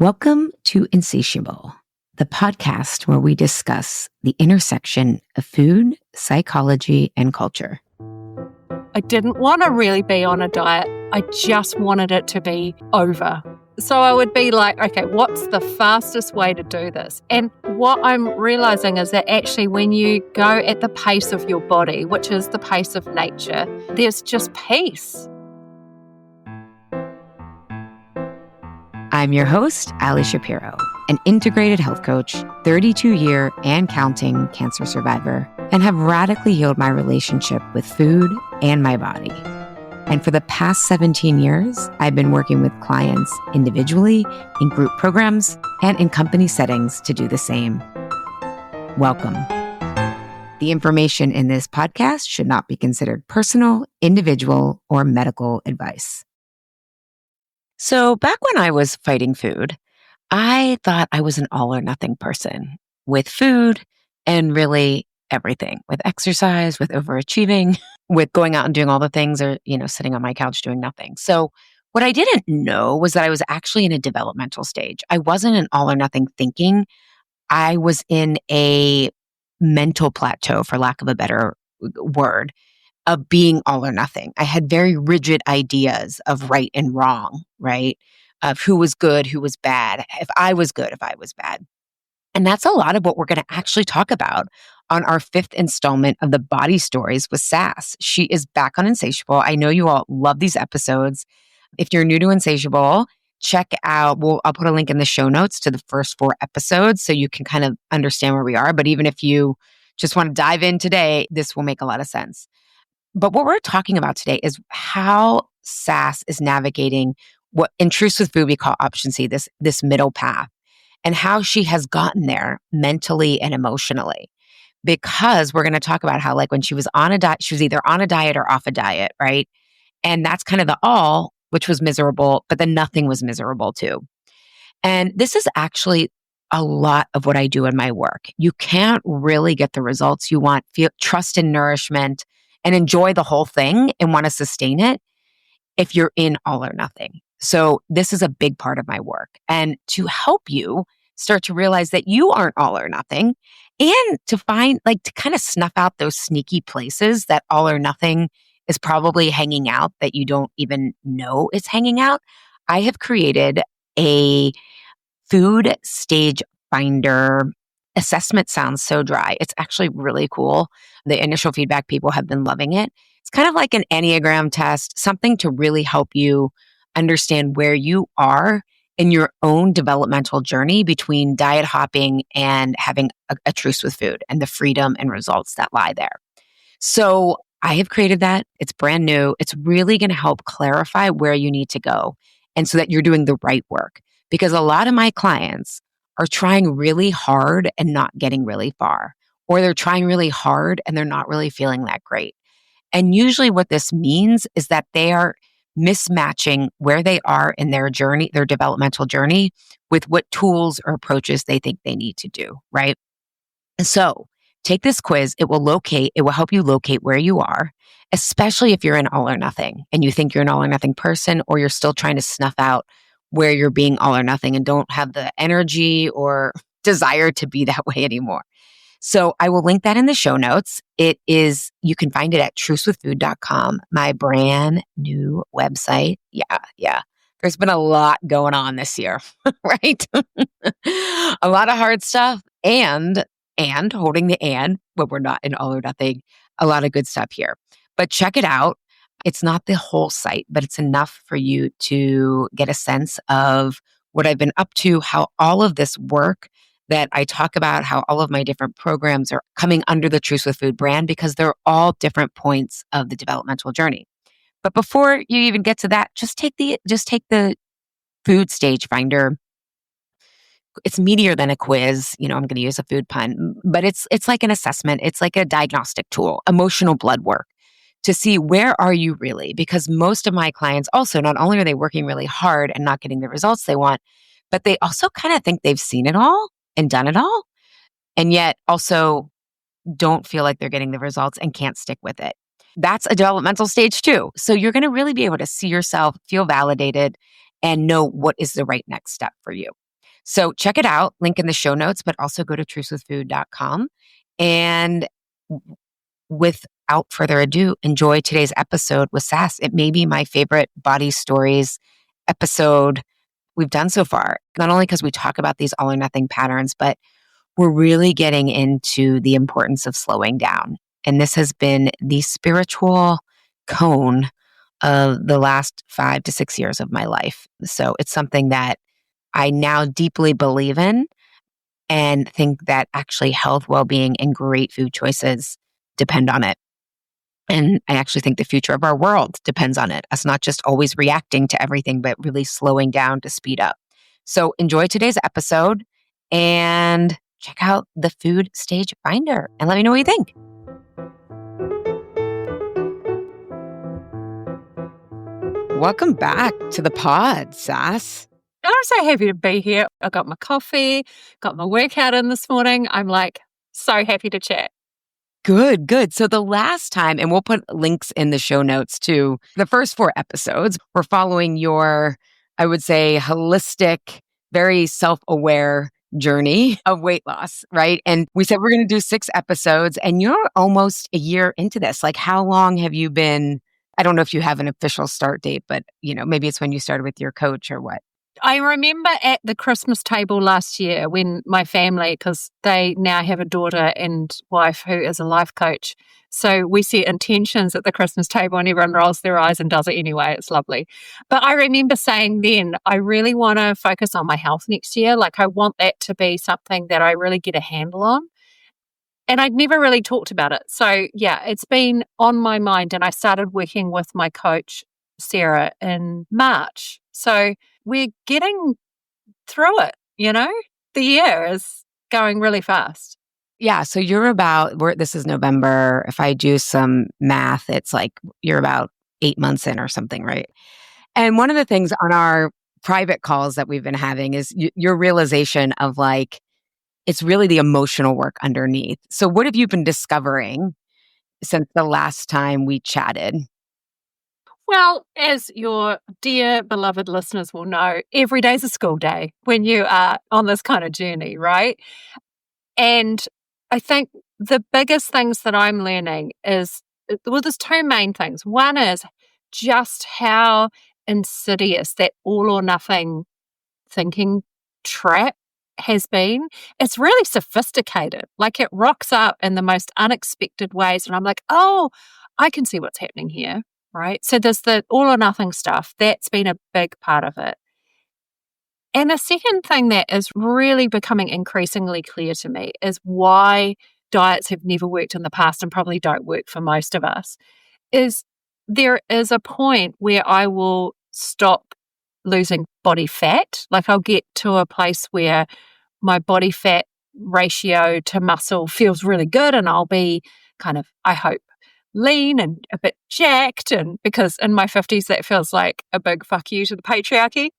Welcome to Insatiable, the podcast where we discuss the intersection of food, psychology, and culture. I didn't want to really be on a diet. I just wanted it to be over. So I would be like, okay, what's the fastest way to do this? And what I'm realizing is that actually when you go at the pace of your body, which is the pace of nature, there's just peace. I'm your host, Ali Shapiro, an integrated health coach, 32-year and counting cancer survivor, and have radically healed my relationship with food and my body. And for the past 17 years, I've been working with clients individually, in group programs, and in company settings to do the same. Welcome. The information in this podcast should not be considered personal, individual, or medical advice. So back when I was fighting food, I thought I was an all or nothing person with food and really everything, with exercise, with overachieving, with going out and doing all the things or, sitting on my couch doing nothing. So what I didn't know was that I was actually in a developmental stage. I wasn't an all or nothing thinking. I was in a mental plateau, for lack of a better word, of being all or nothing. I had very rigid ideas of right and wrong, right? Of who was good, who was bad, if I was good, if I was bad. And that's a lot of what we're going to actually talk about on our 5th installment of the Body Stories with Sas. She is back on Insatiable. I know you all love these episodes. If you're new to Insatiable, check out, I'll put a link in the show notes to the first 4 episodes so you can kind of understand where we are. But even if you just want to dive in today, this will make a lot of sense. But what we're talking about today is how Sas is navigating what in Truth with Food we call option C, this middle path, and how she has gotten there mentally and emotionally. Because we're going to talk about how, like, when she was on a diet, she was either on a diet or off a diet, right? And that's kind of the all, which was miserable, but the nothing was miserable too. And this is actually a lot of what I do in my work. You can't really get the results you want, feel trust and nourishment, and enjoy the whole thing and want to sustain it if you're in all or nothing. So this is a big part of my work. And to help you start to realize that you aren't all or nothing, and to find, to kind of snuff out those sneaky places that all or nothing is probably hanging out that you don't even know is hanging out, I have created a food stage finder. Assessment sounds so dry. It's actually really cool. The initial feedback, people have been loving it. It's kind of like an Enneagram test, something to really help you understand where you are in your own developmental journey between diet hopping and having a truce with food and the freedom and results that lie there. So I have created that. It's brand new. It's really going to help clarify where you need to go, and so that you're doing the right work. Because a lot of my clients are trying really hard and not getting really far, or they're trying really hard and they're not really feeling that great. And usually what this means is that they are mismatching where they are in their journey, their developmental journey, with what tools or approaches they think they need to do, right? And so take this quiz. It will help you locate where you are, especially if you're in all or nothing and you think you're an all or nothing person, or you're still trying to snuff out where you're being all or nothing and don't have the energy or desire to be that way anymore. So I will link that in the show notes. You can find it at truthwithfood.com, my brand new website. Yeah. There's been a lot going on this year, right? A lot of hard stuff and holding the and, when we're not in all or nothing, a lot of good stuff here. But check it out. It's not the whole site, but it's enough for you to get a sense of what I've been up to, how all of this work that I talk about, how all of my different programs are coming under the Truth with Food brand, because they're all different points of the developmental journey. But before you even get to that, just take the food stage finder. It's meatier than a quiz. I'm going to use a food pun, but it's like an assessment. It's like a diagnostic tool, emotional blood work, to see where are you really? Because most of my clients also, not only are they working really hard and not getting the results they want, but they also kind of think they've seen it all and done it all, and yet also don't feel like they're getting the results and can't stick with it. That's a developmental stage too. So you're going to really be able to see yourself, feel validated, and know what is the right next step for you. So check it out, link in the show notes, but also go to truthswithfood.com. And without further ado, enjoy today's episode with Sas. It may be my favorite body stories episode we've done so far, not only because we talk about these all or nothing patterns, but we're really getting into the importance of slowing down. And this has been the spiritual cone of the last 5 to 6 years of my life. So it's something that I now deeply believe in and think that actually health, well-being, and great food choices depend on it. And I actually think the future of our world depends on it. Us not just always reacting to everything, but really slowing down to speed up. So enjoy today's episode and check out the Food Stage Finder and let me know what you think. Welcome back to the pod, Sas. I'm so happy to be here. I got my coffee, got my workout in this morning. I'm like so happy to chat. Good. So the last time, and we'll put links in the show notes too, the first 4 episodes, we're following your, I would say, holistic, very self-aware journey of weight loss, right? And we said we're going to do 6 episodes, and you're almost a year into this. Like, how long have you been? I don't know if you have an official start date, but maybe it's when you started with your coach or what. I remember at the Christmas table last year when my family, because they now have a daughter and wife who is a life coach. So we set intentions at the Christmas table and everyone rolls their eyes and does it anyway. It's lovely. But I remember saying then, I really want to focus on my health next year. Like I want that to be something that I really get a handle on. And I'd never really talked about it. So yeah, it's been on my mind. And I started working with my coach, Sarah, in March. So we're getting through it, The year is going really fast. Yeah. So this is November. If I do some math, it's like you're about 8 months in or something, right? And one of the things on our private calls that we've been having is your realization of like, it's really the emotional work underneath. So what have you been discovering since the last time we chatted? Well, as your dear beloved listeners will know, every day's a school day when you are on this kind of journey, right? And I think the biggest things that I'm learning is, there's 2 main things. One is just how insidious that all or nothing thinking trap has been. It's really sophisticated. Like it rocks up in the most unexpected ways. And I'm like, oh, I can see what's happening here. Right. So there's the all or nothing stuff. That's been a big part of it. And the second thing that is really becoming increasingly clear to me is why diets have never worked in the past and probably don't work for most of us is there is a point where I will stop losing body fat. Like I'll get to a place where my body fat ratio to muscle feels really good and I'll be kind of, I hope, lean and a bit jacked. And because in my 50s, that feels like a big fuck you to the patriarchy.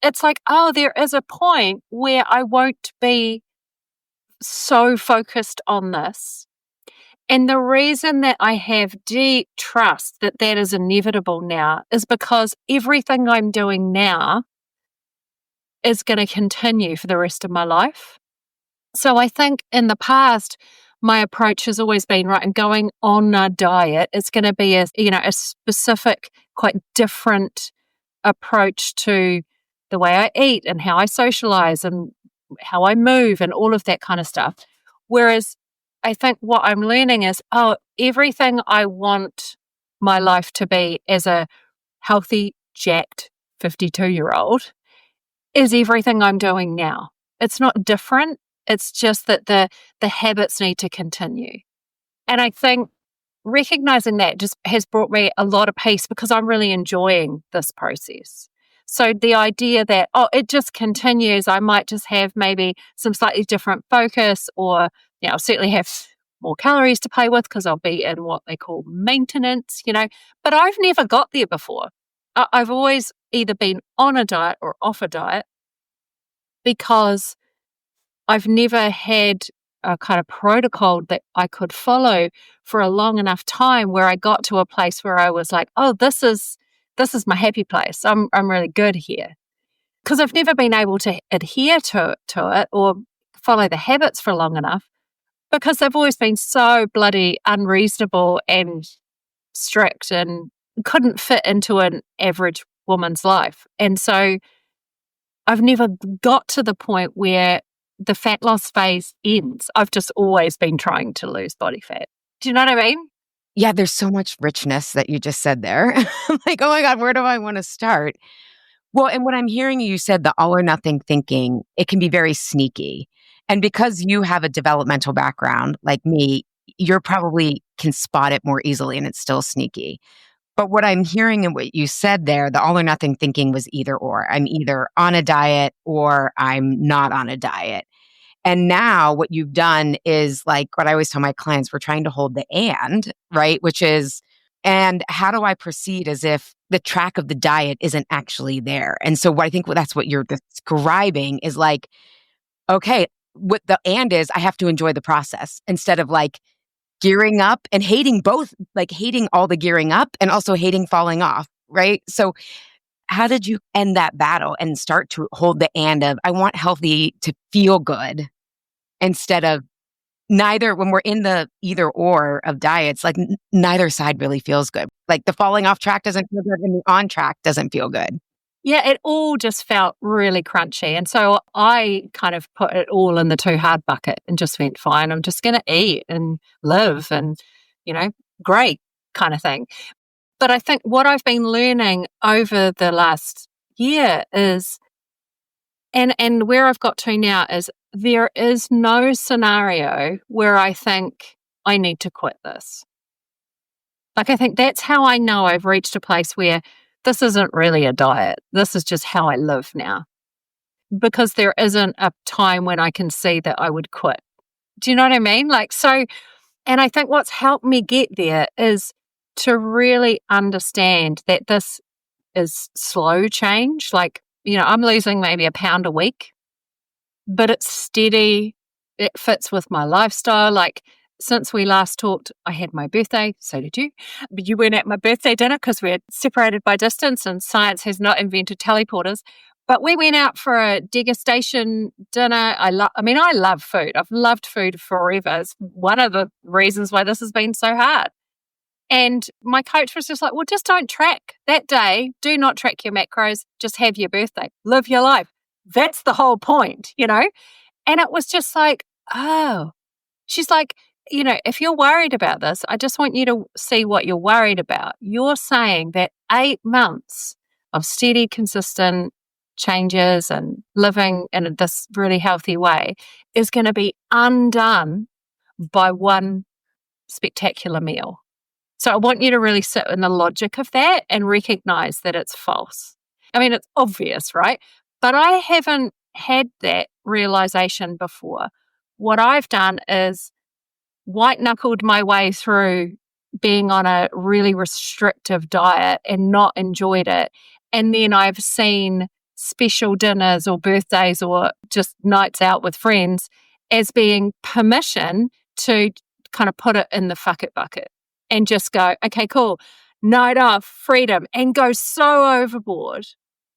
It's like, oh, there is a point where I won't be so focused on this. And the reason that I have deep trust that that is inevitable now is because everything I'm doing now is going to continue for the rest of my life. So I think in the past, my approach has always been, right, and going on a diet, it's going to be a specific, quite different approach to the way I eat and how I socialize and how I move and all of that kind of stuff. Whereas I think what I'm learning is, everything I want my life to be as a healthy, jacked 52-year-old is everything I'm doing now. It's not different. It's just that the habits need to continue. And I think recognizing that just has brought me a lot of peace because I'm really enjoying this process. So the idea that, it just continues, I might just have maybe some slightly different focus or, I'll certainly have more calories to play with because I'll be in what they call maintenance, but I've never got there before. I've always either been on a diet or off a diet because I've never had a kind of protocol that I could follow for a long enough time where I got to a place where I was like, this is my happy place. I'm really good here. because I've never been able to adhere to it or follow the habits for long enough, because they've always been so bloody unreasonable and strict and couldn't fit into an average woman's life. And so I've never got to the point where the fat loss phase ends. I've just always been trying to lose body fat. Do you know what I mean? Yeah, there's so much richness that you just said there. I'm like, oh my God, where do I want to start? Well, and what I'm hearing you said, the all or nothing thinking, it can be very sneaky. And because you have a developmental background like me, you're probably can spot it more easily and it's still sneaky. But what I'm hearing in what you said there, the all or nothing thinking was either or. I'm either on a diet or I'm not on a diet. And now what you've done is like what I always tell my clients, we're trying to hold the and, right? Which is, and how do I proceed as if the track of the diet isn't actually there? And so what I think that's what you're describing is like, okay, what the and is, I have to enjoy the process instead of like gearing up and hating both, like hating all the gearing up and also hating falling off, right? So how did you end that battle and start to hold the and of, I want healthy to feel good instead of neither, when we're in the either or of diets, like neither side really feels good. Like the falling off track doesn't feel good and the on track doesn't feel good. Yeah, it all just felt really crunchy. And so I kind of put it all in the too hard bucket and just went, fine, I'm just going to eat and live and, great kind of thing. But I think what I've been learning over the last year is, and where I've got to now is there is no scenario where I think I need to quit this. Like, I think that's how I know I've reached a place where this isn't really a diet. This is just how I live now. Because there isn't a time when I can see that I would quit. Do you know what I mean? Like, so, and I think what's helped me get there is to really understand that this is slow change. Like, I'm losing maybe a pound a week, but it's steady. It fits with my lifestyle. Like, since we last talked, I had my birthday. So did you. But you weren't at my birthday dinner because we're separated by distance and science has not invented teleporters. But we went out for a degustation dinner. I love food. I've loved food forever. It's one of the reasons why this has been so hard. And my coach was just like, well, just don't track that day. Do not track your macros. Just have your birthday. Live your life. That's the whole point, And it was just like, oh, she's like, if you're worried about this, I just want you to see what you're worried about. You're saying that 8 months of steady, consistent changes and living in this really healthy way is going to be undone by one spectacular meal. So I want you to really sit in the logic of that and recognize that it's false. I mean, it's obvious, right? But I haven't had that realization before. What I've done is white-knuckled my way through being on a really restrictive diet and not enjoyed it. And then I've seen special dinners or birthdays or just nights out with friends as being permission to kind of put it in the fuck it bucket and just go, okay, cool, night off, freedom, and go so overboard,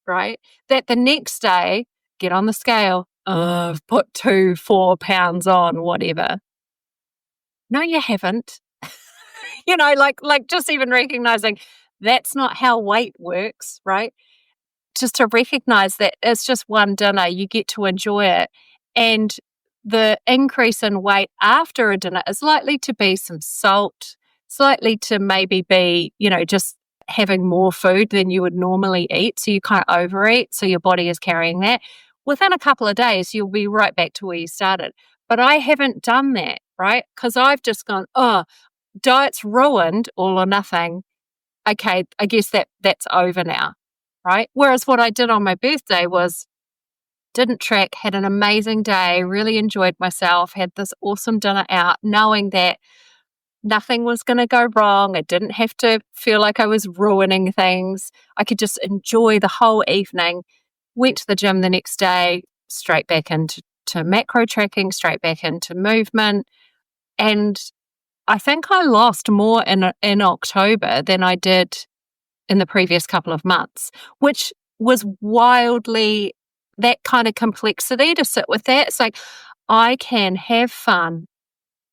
right? That the next day, get on the scale, I've put 4 pounds on, whatever. No, you haven't. Like just even recognizing that's not how weight works, right? Just to recognize that it's just one dinner, you get to enjoy it. And the increase in weight after a dinner is likely to be some salt, it's likely to maybe be, just having more food than you would normally eat. So you kind of overeat, so your body is carrying that. Within a couple of days, you'll be right back to where you started. But I haven't done that, right? Because I've just gone, diet's ruined, all or nothing. Okay, I guess that's over now, right? Whereas what I did on my birthday was didn't track, had an amazing day, really enjoyed myself, had this awesome dinner out, knowing that nothing was going to go wrong. I didn't have to feel like I was ruining things. I could just enjoy the whole evening. Went to the gym the next day, straight back into macro tracking, straight back into movement. And I think I lost more in October than I did in the previous couple of months, which was wildly that kind of complexity to sit with that. It's like, I can have fun,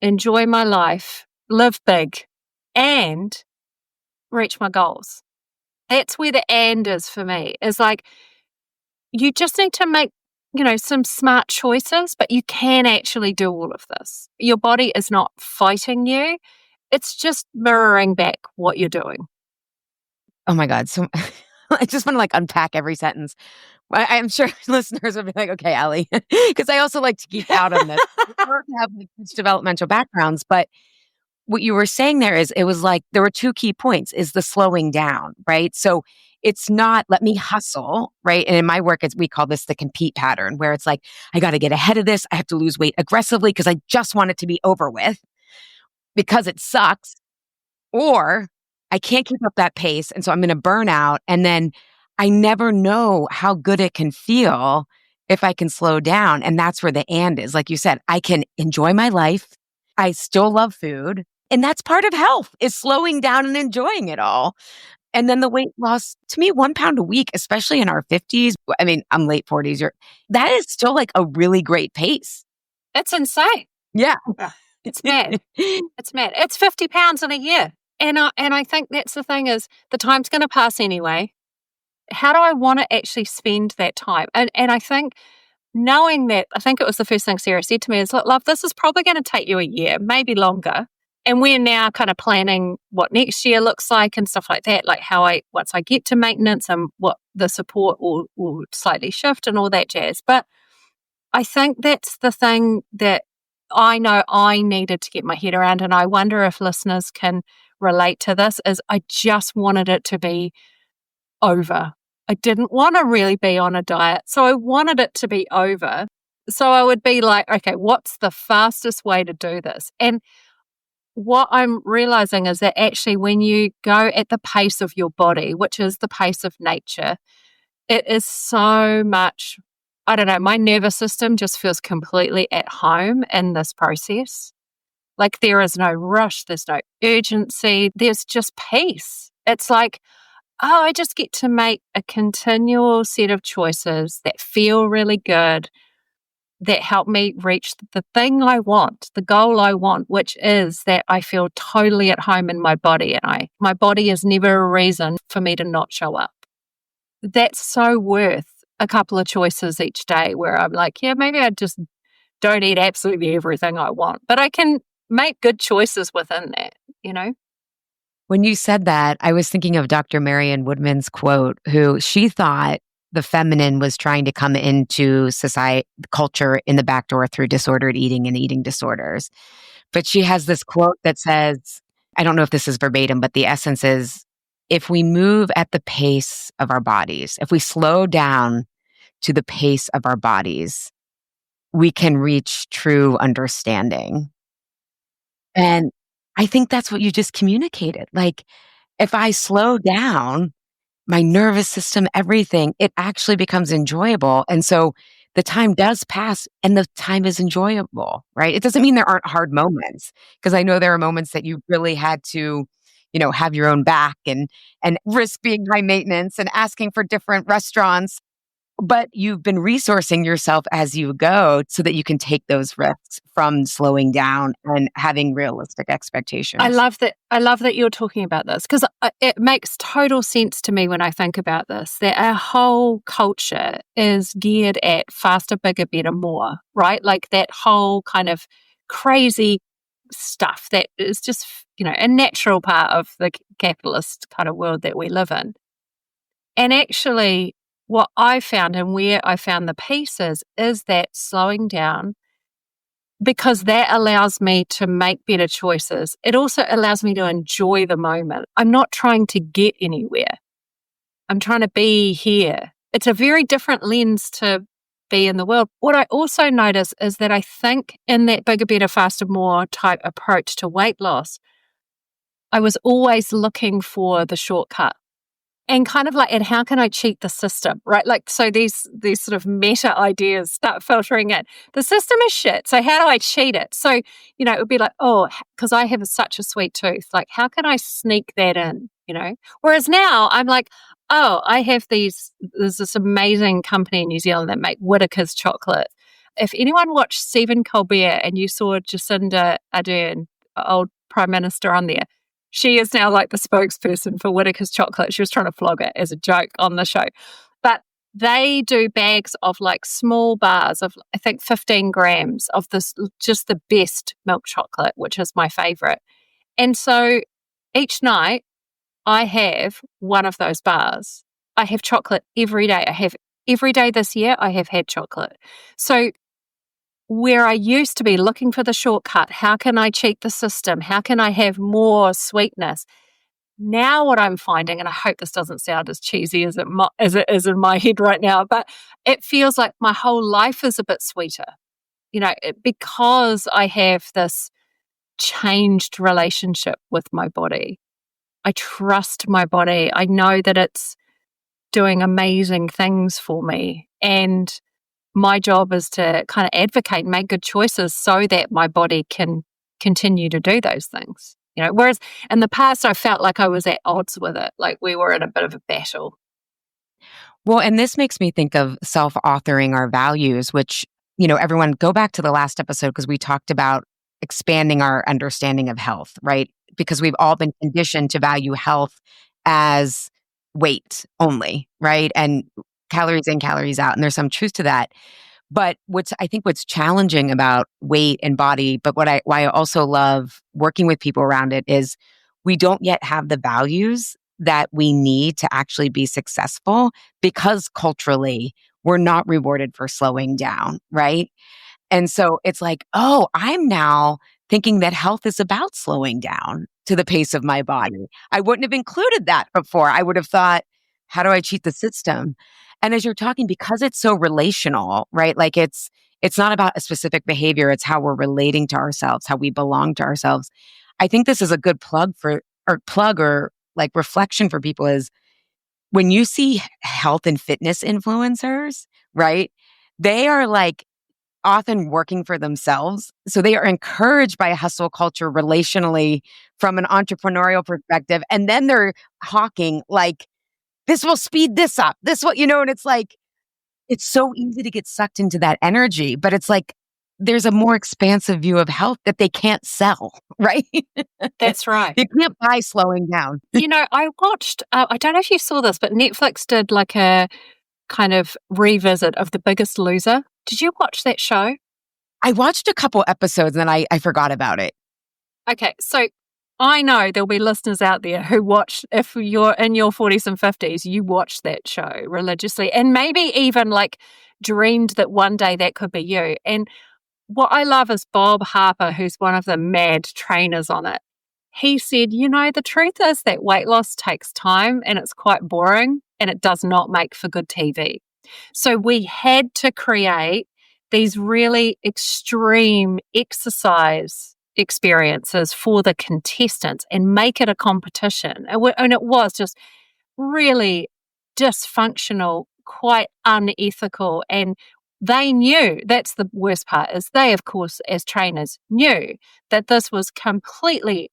enjoy my life, live big, and reach my goals. That's where the and is for me. Is like, you just need to make, some smart choices, but you can actually do all of this. Your body is not fighting you. It's just mirroring back what you're doing. Oh my God. So I just want to unpack every sentence. I'm sure listeners will be like, okay, Allie, because I also like to geek out on this. We both have huge developmental backgrounds, but what you were saying there is, it was like, there were two key points, is the slowing down, right? So it's not, let me hustle, right? And in my work, we call this the compete pattern, where it's like, I got to get ahead of this. I have to lose weight aggressively because I just want it to be over with because it sucks. Or I can't keep up that pace. And so I'm going to burn out. And then I never know how good it can feel if I can slow down. And that's where the and is. Like you said, I can enjoy my life. I still love food. And that's part of health, is slowing down and enjoying it all. And then the weight loss, to me, 1 pound a week, especially in our 50s. I mean, I'm late 40s. That is still a really great pace. It's insane. Yeah. It's mad. It's mad. It's 50 pounds in a year. And I think that's the thing, is the time's going to pass anyway. How do I want to actually spend that time? And I think knowing that, I think it was the first thing Sarah said to me is, look, love, this is probably going to take you a year, maybe longer. And we're now kind of planning what next year looks like and stuff like that, like once I get to maintenance and what the support will slightly shift and all that jazz. But I think that's the thing that I know I needed to get my head around. And I wonder if listeners can relate to this, is I just wanted it to be over. I didn't want to really be on a diet. So I wanted it to be over. So I would be like, okay, what's the fastest way to do this? And what I'm realizing is that actually when you go at the pace of your body, which is the pace of nature, it is so much, I don't know, my nervous system just feels completely at home in this process. Like, there is no rush, there's no urgency, there's just peace. It's like, oh, I just get to make a continual set of choices that feel really good, that help me reach the thing I want, the goal I want, which is that I feel totally at home in my body, and my body is never a reason for me to not show up. That's so worth a couple of choices each day where I'm like, yeah, maybe I just don't eat absolutely everything I want, but I can make good choices within that, When you said that, I was thinking of Dr. Marianne Woodman's quote, who she thought the feminine was trying to come into society, culture in the back door through disordered eating and eating disorders. But she has this quote that says, I don't know if this is verbatim, but the essence is, if we move at the pace of our bodies, if we slow down to the pace of our bodies, we can reach true understanding. And I think that's what you just communicated. Like, if I slow down my nervous system, everything, it actually becomes enjoyable. And so the time does pass and the time is enjoyable, right? It doesn't mean there aren't hard moments, because I know there are moments that you really had to, have your own back and risk being high maintenance and asking for different restaurants. But you've been resourcing yourself as you go so that you can take those risks from slowing down and having realistic expectations. I love that you're talking about this, because it makes total sense to me when I think about this, that our whole culture is geared at faster, bigger, better, more, right? Like that whole kind of crazy stuff that is just, a natural part of the capitalist kind of world that we live in. And actually, what I found and where I found the pieces is that slowing down, because that allows me to make better choices. It also allows me to enjoy the moment. I'm not trying to get anywhere. I'm trying to be here. It's a very different lens to be in the world. What I also notice is that I think in that bigger, better, faster, more type approach to weight loss, I was always looking for the shortcut. And kind of like, and how can I cheat the system, right? Like, so these sort of meta ideas start filtering in. The system is shit, so how do I cheat it? So, it would be like, oh, because I have such a sweet tooth, like, how can I sneak that in, Whereas now I'm like, Oh, there's this amazing company in New Zealand that make Whittaker's chocolate. If anyone watched Stephen Colbert and you saw Jacinda Ardern, old Prime Minister, on there, she is now like the spokesperson for Whittaker's chocolate. She was trying to flog it as a joke on the show. But they do bags of like small bars of, I think, 15 grams of this, just the best milk chocolate, which is my favorite. And so each night I have one of those bars. I have chocolate every day. Every day this year, I have had chocolate. So where I used to be looking for the shortcut, how can I cheat the system? How can I have more sweetness? Now what I'm finding, and I hope this doesn't sound as cheesy as it is in my head right now, but it feels like my whole life is a bit sweeter, because I have this changed relationship with my body. I trust my body. I know that it's doing amazing things for me. And my job is to kind of advocate and make good choices so that my body can continue to do those things. Whereas in the past, I felt like I was at odds with it, like we were in a bit of a battle. Well, and this makes me think of self-authoring our values, which, everyone go back to the last episode because we talked about expanding our understanding of health, right? Because we've all been conditioned to value health as weight only, right? And calories in, calories out. And there's some truth to that. But what's challenging about weight and body, but why I also love working with people around it is we don't yet have the values that we need to actually be successful because culturally we're not rewarded for slowing down, right? And so it's like, oh, I'm now thinking that health is about slowing down to the pace of my body. I wouldn't have included that before. I would have thought, how do I cheat the system? And as you're talking, because it's so relational, right? Like it's not about a specific behavior. It's how we're relating to ourselves, how we belong to ourselves. I think this is a good plug or like reflection for people is when you see health and fitness influencers, right? They are like often working for themselves. So they are encouraged by a hustle culture relationally from an entrepreneurial perspective. And then they're hawking like, this will speed this up. This will, and it's like, it's so easy to get sucked into that energy, but it's like, there's a more expansive view of health that they can't sell, right? That's right. You can't buy slowing down. I watched, I don't know if you saw this, but Netflix did like a kind of revisit of The Biggest Loser. Did you watch that show? I watched a couple episodes and then I forgot about it. Okay, so I know there'll be listeners out there who watch, if you're in your 40s and 50s, you watch that show religiously and maybe even like dreamed that one day that could be you. And what I love is Bob Harper, who's one of the mad trainers on it. He said, the truth is that weight loss takes time and it's quite boring and it does not make for good TV. So we had to create these really extreme exercise experiences for the contestants and make it a competition. And it was just really dysfunctional, quite unethical. And they knew, that's the worst part, is they, of course, as trainers, knew that this was completely,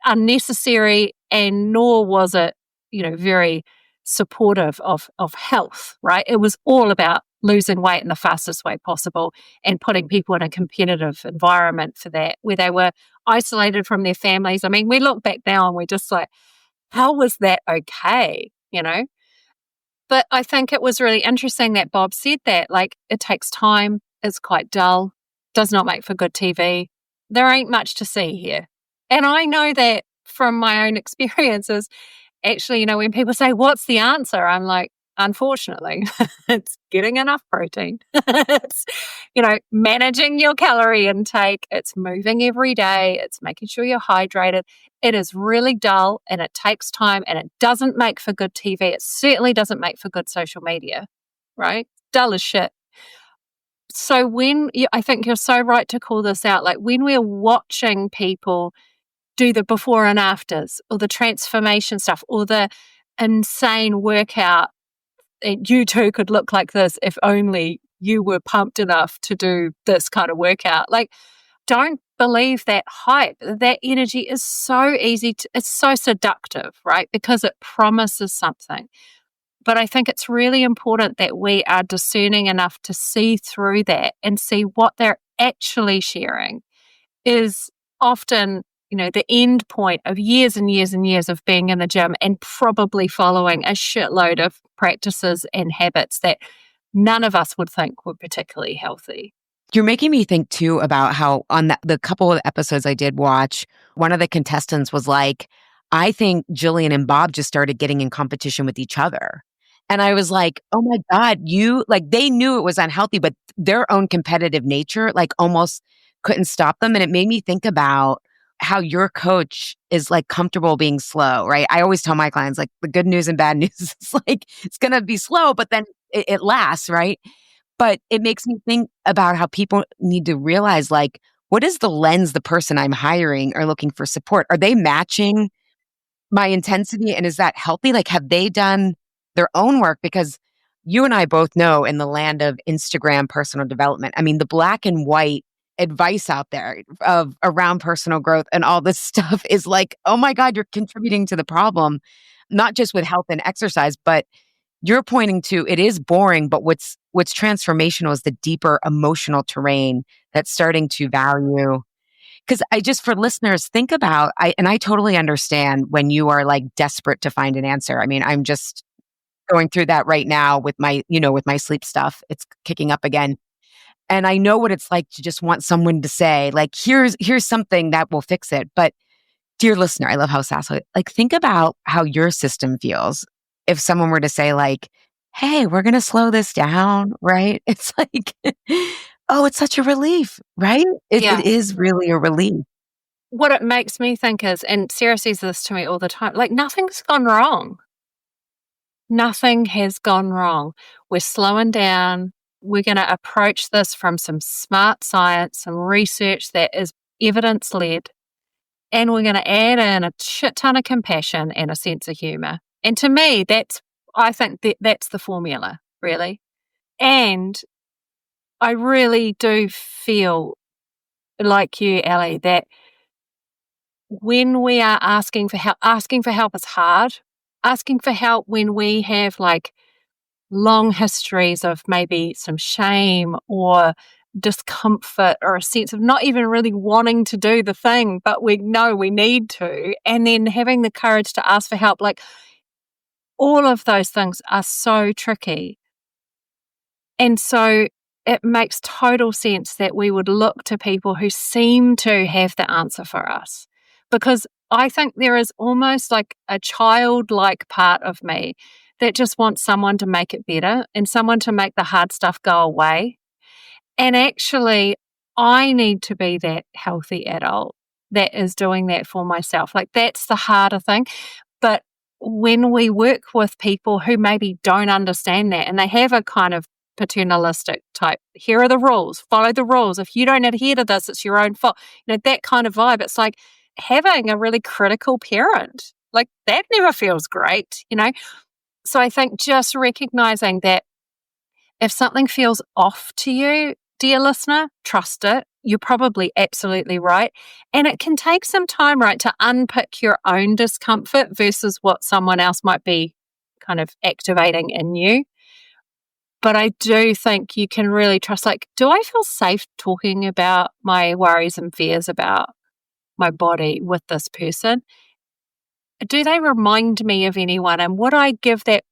unnecessary, and nor was it, very supportive of health, right? It was all about losing weight in the fastest way possible and putting people in a competitive environment for that, where they were isolated from their families. I mean, we look back now and we're just like, how was that okay, But I think it was really interesting that Bob said that, like, it takes time, it's quite dull, does not make for good TV. There ain't much to see here. And I know that from my own experiences. Actually, when people say, what's the answer? I'm like, unfortunately, it's getting enough protein. It's, managing your calorie intake. It's moving every day. It's making sure you're hydrated. It is really dull and it takes time and it doesn't make for good TV. It certainly doesn't make for good social media, right? Dull as shit. So I think you're so right to call this out. Like when we're watching people do the before and afters or the transformation stuff or the insane workout, you too could look like this if only you were pumped enough to do this kind of workout. Like, don't believe that hype, that energy is so easy it's so seductive, right? Because it promises something. But I think it's really important that we are discerning enough to see through that and see what they're actually sharing is often, the end point of years and years and years of being in the gym and probably following a shitload of practices and habits that none of us would think were particularly healthy. You're making me think too about how on the couple of episodes I did watch, one of the contestants was like, I think Jillian and Bob just started getting in competition with each other. And I was like, oh my God, they knew it was unhealthy, but their own competitive nature, almost couldn't stop them. And it made me think about how your coach is comfortable being slow, right? I always tell my clients, the good news and bad news is it's going to be slow, but then it lasts, right? But it makes me think about how people need to realize, what is the lens the person I'm hiring are looking for support? Are they matching my intensity? And is that healthy? Have they done their own work? Because you and I both know in the land of Instagram personal development, I mean, the black and white advice out there of around personal growth and all this stuff is oh my God, you're contributing to the problem, not just with health and exercise, but you're pointing to it is boring, but what's transformational is the deeper emotional terrain that's starting to value. Because for listeners, think about, I totally understand when you are desperate to find an answer. I mean, I'm just going through that right now with with my sleep stuff. It's kicking up again. And I know what it's like to just want someone to say, here's something that will fix it. But dear listener, I love how Sas, think about how your system feels if someone were to say hey, we're going to slow this down, right? It's oh, it's such a relief, right? Yeah. It is really a relief. What it makes me think is, and Sarah says this to me all the time, nothing's gone wrong. Nothing has gone wrong. We're slowing down. We're going to approach this from some smart science, some research that is evidence-led. And we're going to add in a shit ton of compassion and a sense of humor. And to me, I think that's the formula, really. And I really do feel like you, Ali, that when we are asking for help is hard. Asking for help when we have long histories of maybe some shame or discomfort or a sense of not even really wanting to do the thing, but we know we need to, and then having the courage to ask for help, all of those things are so tricky. And so it makes total sense that we would look to people who seem to have the answer for us, because I think there is almost a childlike part of me that just wants someone to make it better and someone to make the hard stuff go away. And actually, I need to be that healthy adult that is doing that for myself. That's the harder thing. But when we work with people who maybe don't understand that and they have a kind of paternalistic type, here are the rules, follow the rules. If you don't adhere to this, it's your own fault. That kind of vibe. It's having a really critical parent. That never feels great, So I think just recognizing that if something feels off to you, dear listener, trust it. You're probably absolutely right. And it can take some time, right, to unpick your own discomfort versus what someone else might be kind of activating in you. But I do think you can really trust, do I feel safe talking about my worries and fears about my body with this person? Do they remind me of anyone? And would I give that,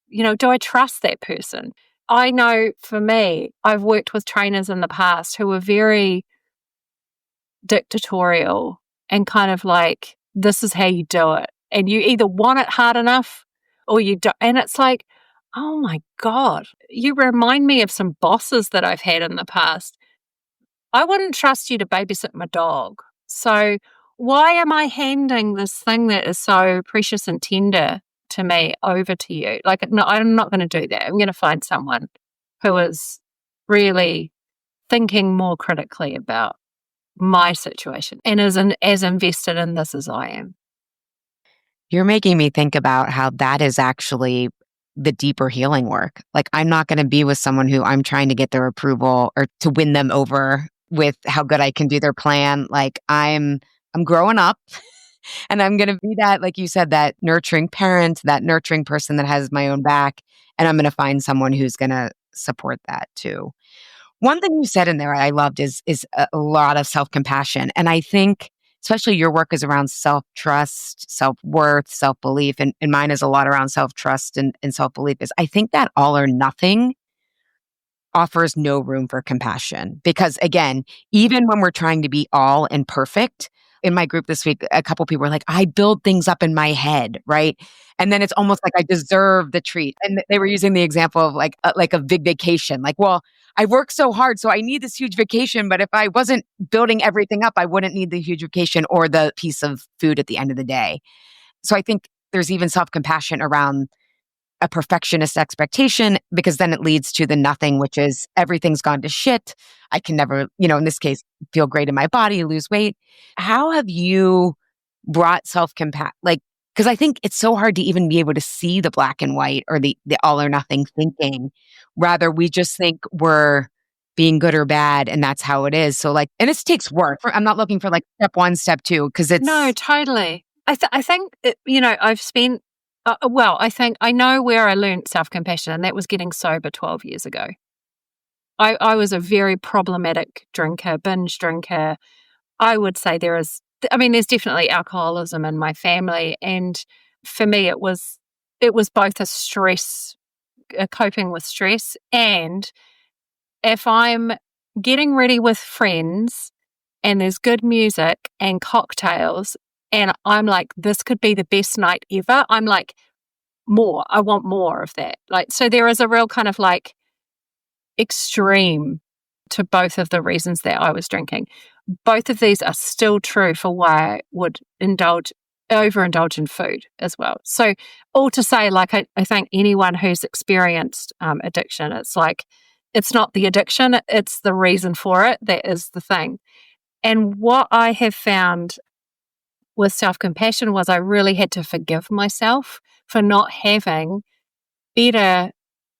do I trust that person? I know for me, I've worked with trainers in the past who were very dictatorial and kind of this is how you do it. And you either want it hard enough or you don't. And it's oh my God, you remind me of some bosses that I've had in the past. I wouldn't trust you to babysit my dog. So why am I handing this thing that is so precious and tender to me over to you? No, I'm not going to do that. I'm going to find someone who is really thinking more critically about my situation and is as invested in this as I am. You're making me think about how that is actually the deeper healing work. I'm not going to be with someone who I'm trying to get their approval or to win them over with how good I can do their plan. Like I'm growing up and I'm going to be that, like you said, that nurturing parent, that nurturing person that has my own back. And I'm going to find someone who's going to support that too. One thing you said in there I loved is a lot of self-compassion. And I think especially your work is around self-trust, self-worth, self-belief, and mine is a lot around self-trust and self-belief is I think that all or nothing offers no room for compassion. Because again, even when we're trying to be all and perfect, in my group this week, a couple people were like, I build things up in my head, right? And then it's almost like I deserve the treat. And they were using the example of like a big vacation. Like, well, I worked so hard, so I need this huge vacation. But if I wasn't building everything up, I wouldn't need the huge vacation or the piece of food at the end of the day. So I think there's even self-compassion around a perfectionist expectation because then it leads to the nothing, which is everything's gone to shit. I can never, in this case, feel great in my body, lose weight. How have you brought self-compassion? Because I think it's so hard to even be able to see the black and white or the all or nothing thinking. Rather, we just think we're being good or bad and that's how it is. So and it takes work. I'm not looking for step one, step two, because it's... No, totally. I think, I've spent... I think I know where I learned self-compassion, and that was getting sober 12 years ago. I was a very problematic drinker, binge drinker. I would say there's definitely alcoholism in my family. And for me, it was both a coping with stress. And if I'm getting ready with friends and there's good music and cocktails, and I'm like, this could be the best night ever, I'm like, I want more of that. So there is a real kind of extreme to both of the reasons that I was drinking. Both of these are still true for why I would overindulge in food as well. So all to say, I think anyone who's experienced addiction, it's not the addiction, it's the reason for it that is the thing. And what I have found with self-compassion was I really had to forgive myself for not having better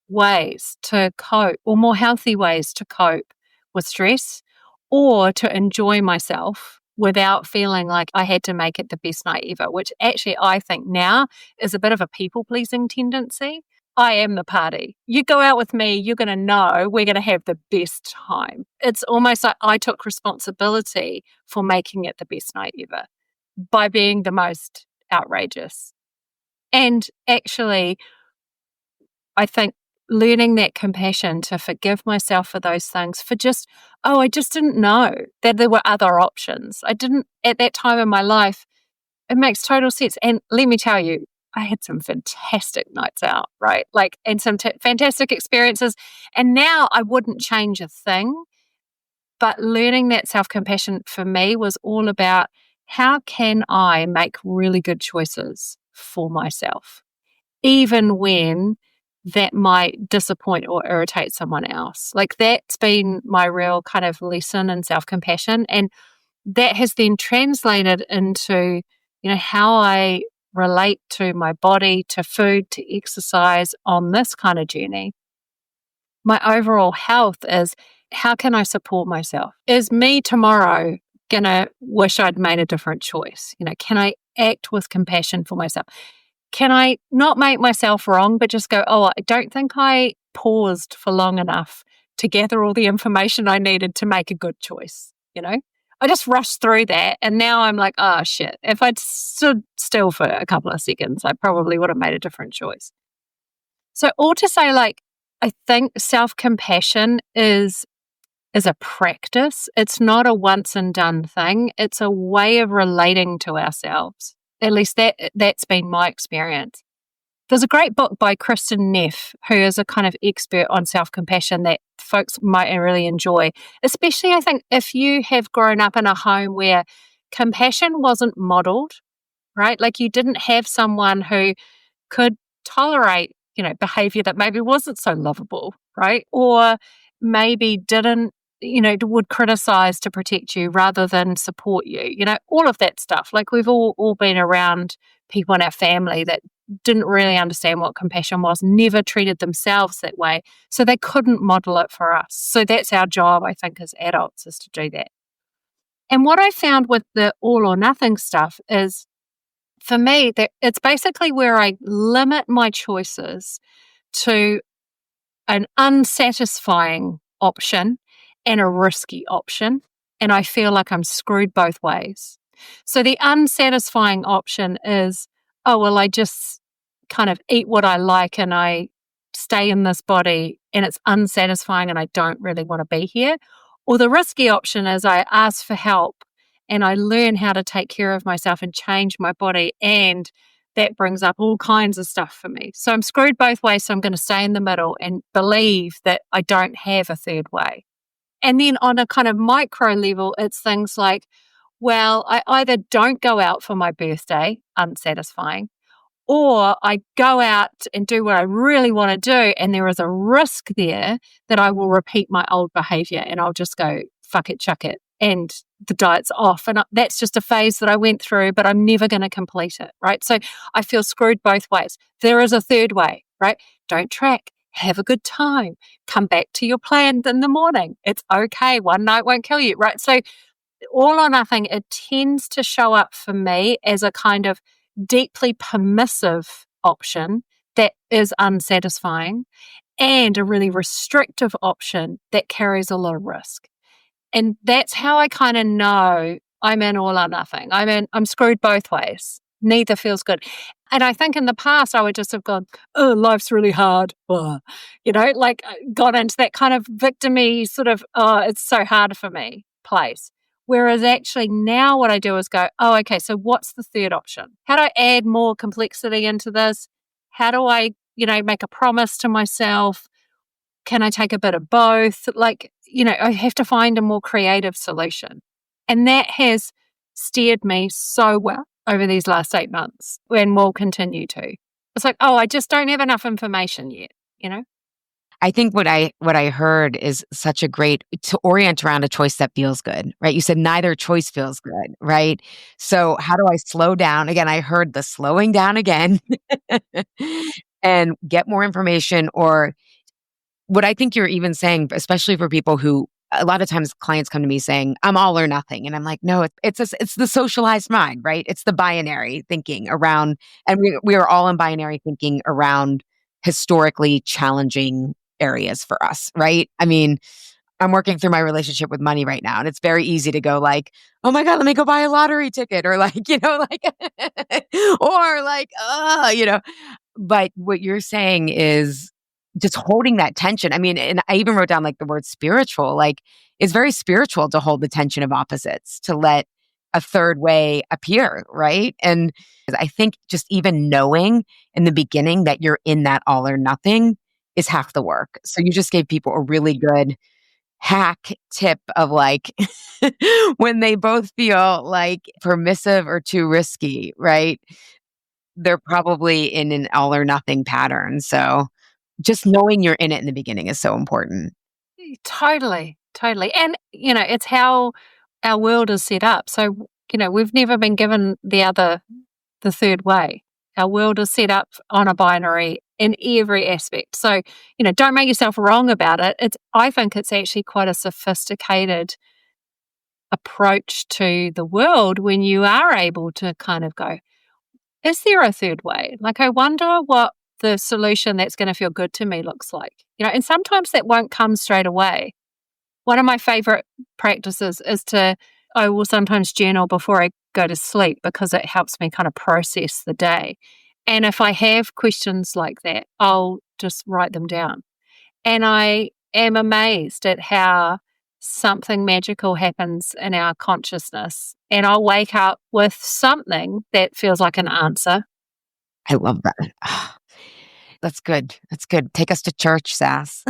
ways to cope or more healthy ways to cope with stress or to enjoy myself without feeling like I had to make it the best night ever, which actually I think now is a bit of a people-pleasing tendency. I am the party. You go out with me, you're going to know we're going to have the best time. It's almost like I took responsibility for making it the best night ever by being the most outrageous. And actually, I think learning that compassion to forgive myself for those things, for I just didn't know that there were other options. I didn't, at that time in my life, it makes total sense. And let me tell you, I had some fantastic nights out, right? And some fantastic experiences. And now I wouldn't change a thing. But learning that self-compassion for me was all about how can I make really good choices for myself, even when that might disappoint or irritate someone else. That's been my real kind of lesson in self-compassion. And that has then translated into, how I relate to my body, to food, to exercise on this kind of journey. My overall health is, how can I support myself? Is me tomorrow going to wish I'd made a different choice? Can I act with compassion for myself? Can I not make myself wrong, but just go, I don't think I paused for long enough to gather all the information I needed to make a good choice? I just rushed through that. And now I'm like, oh shit, if I'd stood still for a couple of seconds, I probably would have made a different choice. So all to say, I think self-compassion is a practice. It's not a once and done thing. It's a way of relating to ourselves. At least that's been my experience. There's a great book by Kristen Neff, who is a kind of expert on self-compassion that folks might really enjoy, especially I think if you have grown up in a home where compassion wasn't modeled, right? You didn't have someone who could tolerate, behavior that maybe wasn't so lovable, right? Or maybe didn't, would criticize to protect you rather than support you, all of that stuff. We've all been around people in our family that didn't really understand what compassion was, never treated themselves that way. So they couldn't model it for us. So that's our job, I think, as adults, is to do that. And what I found with the all or nothing stuff is, for me, that it's basically where I limit my choices to an unsatisfying option and a risky option. And I feel like I'm screwed both ways. So the unsatisfying option is, oh, well, I just kind of eat what I like and I stay in this body and it's unsatisfying and I don't really want to be here. Or the risky option is I ask for help and I learn how to take care of myself and change my body, and that brings up all kinds of stuff for me. So I'm screwed both ways, so I'm going to stay in the middle and believe that I don't have a third way. And then on a kind of micro level, it's things like, well, I either don't go out for my birthday, unsatisfying, or I go out and do what I really want to do, and there is a risk there that I will repeat my old behavior and I'll just go, fuck it, chuck it, and the diet's off. And that's just a phase that I went through, but I'm never going to complete it, right? So I feel screwed both ways. There is a third way, right? Don't track. Have a good time. Come back to your plan in the morning. It's okay. One night won't kill you, right? So all or nothing, it tends to show up for me as a kind of deeply permissive option that is unsatisfying, and a really restrictive option that carries a lot of risk. And that's how I kind of know I'm in all or nothing. I'm screwed both ways. Neither feels good. And I think in the past I would just have gone, oh, life's really hard. Ugh. Like got into that kind of victim-y sort of, oh, it's so hard for me place. Whereas actually now what I do is go, oh, okay, so what's the third option? How do I add more complexity into this? How do I, make a promise to myself? Can I take a bit of both? I have to find a more creative solution. And that has steered me so well over these last 8 months, and will continue to. It's like, oh, I just don't have enough information yet. I think what I heard is such a great to orient around a choice that feels good, right? You said neither choice feels good, right? So how do I slow down? Again, I heard the slowing down again and get more information. Or what I think you're even saying, especially for people who a lot of times clients come to me saying, I'm all or nothing. And I'm like, no, it's the socialized mind, right? It's the binary thinking around, and we are all in binary thinking around historically challenging areas for us, right? I mean, I'm working through my relationship with money right now, and it's very easy to go like, oh my God, let me go buy a lottery ticket, or like, or like, but what you're saying is just holding that tension. I mean, and I even wrote down like the word spiritual, like it's very spiritual to hold the tension of opposites, to let a third way appear, right? And I think just even knowing in the beginning that you're in that all or nothing is half the work. So you just gave people a really good hack tip of like when they both feel like permissive or too risky, right? They're probably in an all or nothing pattern. So just knowing you're in it in the beginning is so important. Totally. And, it's how our world is set up. So, we've never been given the third way. Our world is set up on a binary in every aspect. So, don't make yourself wrong about it. I think it's actually quite a sophisticated approach to the world when you are able to kind of go, is there a third way? Like, I wonder what the solution that's going to feel good to me looks like. And sometimes that won't come straight away. One of my favorite practices is I will sometimes journal before I go to sleep, because it helps me kind of process the day. And if I have questions like that, I'll just write them down. And I am amazed at how something magical happens in our consciousness. And I'll wake up with something that feels like an answer. I love that. That's good. That's good. Take us to church, Sas.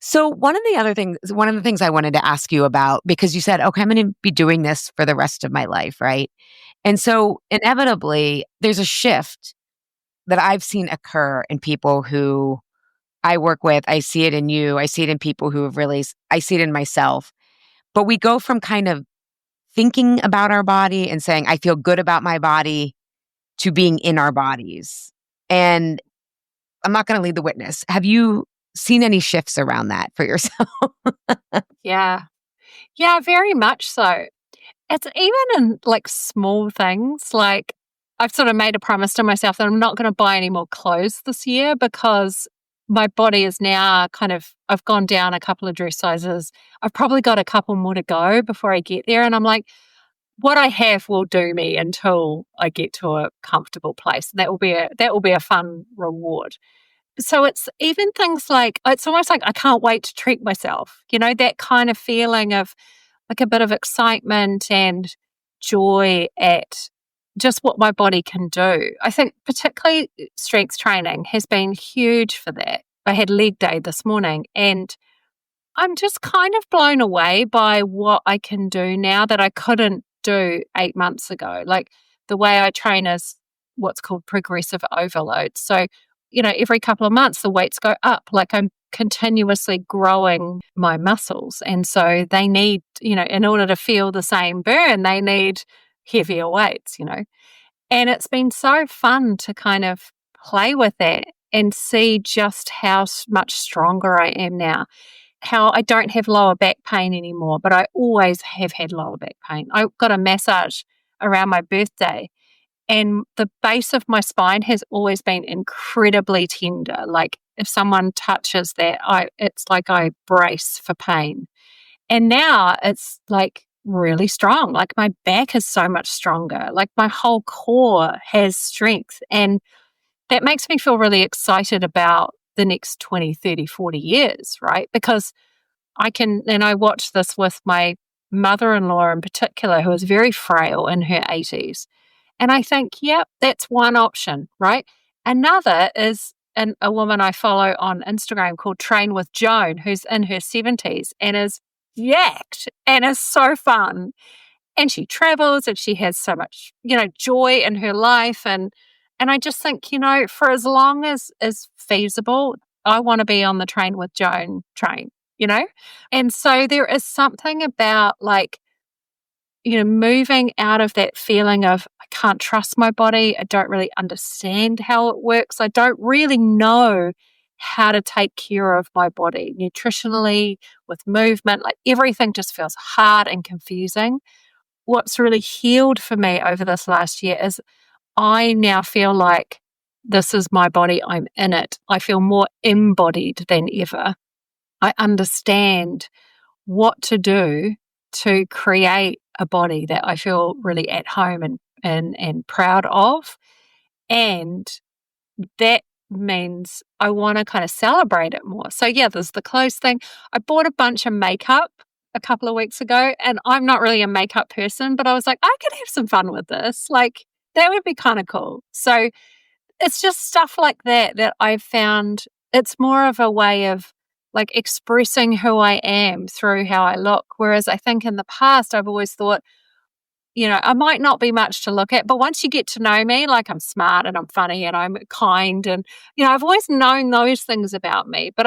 So one of the things I wanted to ask you about, because you said, okay, I'm going to be doing this for the rest of my life, right? And so inevitably there's a shift that I've seen occur in people who I work with. I see it in you. I see it in people who I see it in myself. But we go from kind of thinking about our body and saying, I feel good about my body, to being in our bodies. And I'm not going to lead the witness. Have you seen any shifts around that for yourself? Yeah. Yeah, very much so. It's even in like small things. Like I've sort of made a promise to myself that I'm not going to buy any more clothes this year because my body is now I've gone down a couple of dress sizes. I've probably got a couple more to go before I get there. And I'm like, what I have will do me until I get to a comfortable place. And that will be a fun reward. So it's even things like, it's almost like I can't wait to treat myself, that kind of feeling of like a bit of excitement and joy at just what my body can do. I think particularly strength training has been huge for that. I had leg day this morning and I'm just kind of blown away by what I can do now that I couldn't do 8 months ago. Like the way I train is what's called progressive overload. So, every couple of months the weights go up. Like I'm continuously growing my muscles. And so they need, in order to feel the same burn, they need heavier weights. And it's been so fun to kind of play with that and see just how much stronger I am now. How I don't have lower back pain anymore, but I always have had lower back pain. I got a massage around my birthday and the base of my spine has always been incredibly tender. Like if someone touches that, it's like I brace for pain. And now it's like really strong. Like my back is so much stronger. Like my whole core has strength. And that makes me feel really excited about the next 20, 30, 40 years, right? Because I watched this with my mother-in-law in particular, who is very frail in her 80s. And I think, yep, that's one option, right? Another is a woman I follow on Instagram called Train with Joan, who's in her 70s and is yacked and is so fun. And she travels and she has so much, joy in her life. And I just think, for as long as is feasible, I want to be on the Train with Joan train. And so there is something about like, moving out of that feeling of I can't trust my body. I don't really understand how it works. I don't really know how to take care of my body nutritionally with movement. Like everything just feels hard and confusing. What's really healed for me over this last year is I now feel like this is my body. I'm in it. I feel more embodied than ever. I understand what to do to create a body that I feel really at home and proud of. And that means I want to kind of celebrate it more. So yeah, there's the clothes thing. I bought a bunch of makeup a couple of weeks ago and I'm not really a makeup person, but I was like, I could have some fun with this. Like that would be kind of cool. So it's just stuff like that I've found it's more of a way of like expressing who I am through how I look. Whereas I think in the past, I've always thought, I might not be much to look at, but once you get to know me, like I'm smart and I'm funny and I'm kind and, I've always known those things about me. But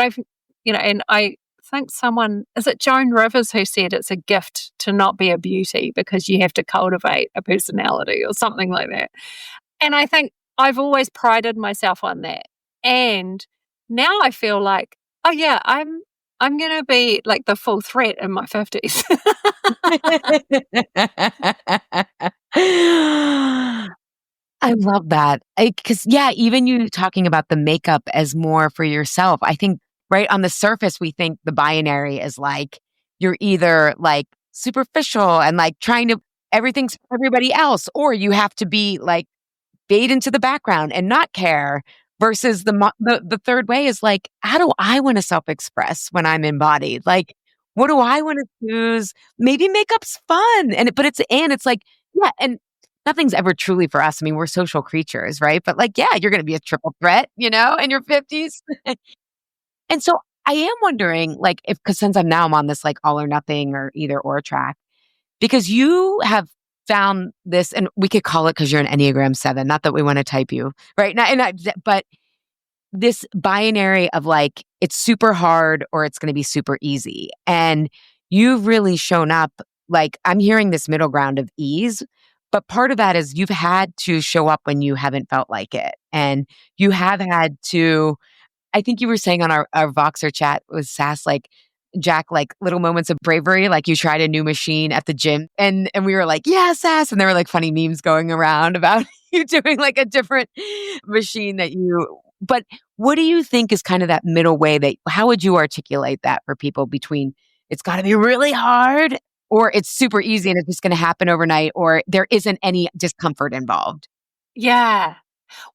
and I think is it Joan Rivers who said it's a gift to not be a beauty because you have to cultivate a personality or something like that. And I think I've always prided myself on that. And now I feel like, oh yeah, I'm going to be like the full threat in my 50s. I love that. Because, yeah, even you talking about the makeup as more for yourself, I think right on the surface, we think the binary is like you're either like superficial and like trying to, everything's for everybody else, or you have to be like fade into the background and not care. Versus the third way is like, how do I want to self-express when I'm embodied? Like, what do I want to choose? Maybe makeup's fun, but it's like, yeah, and nothing's ever truly for us. I mean, we're social creatures, right? But like, yeah, you're going to be a triple threat, in your 50s. And so I am wondering, like, because since I'm on this like all or nothing or either or track, because you have found this, and we could call it because you're an Enneagram 7, not that we want to type you, right? But this binary of like, it's super hard or it's going to be super easy. And you've really shown up, like, I'm hearing this middle ground of ease, But part of that is you've had to show up when you haven't felt like it. And you have had to, I think you were saying on our Voxer chat with Sas, like, Jack, like little moments of bravery, like you tried a new machine at the gym and we were like, yeah, Sass. And there were like funny memes going around about you doing like a different machine but what do you think is kind of that middle way how would you articulate that for people between it's got to be really hard or it's super easy and it's just going to happen overnight or there isn't any discomfort involved? Yeah.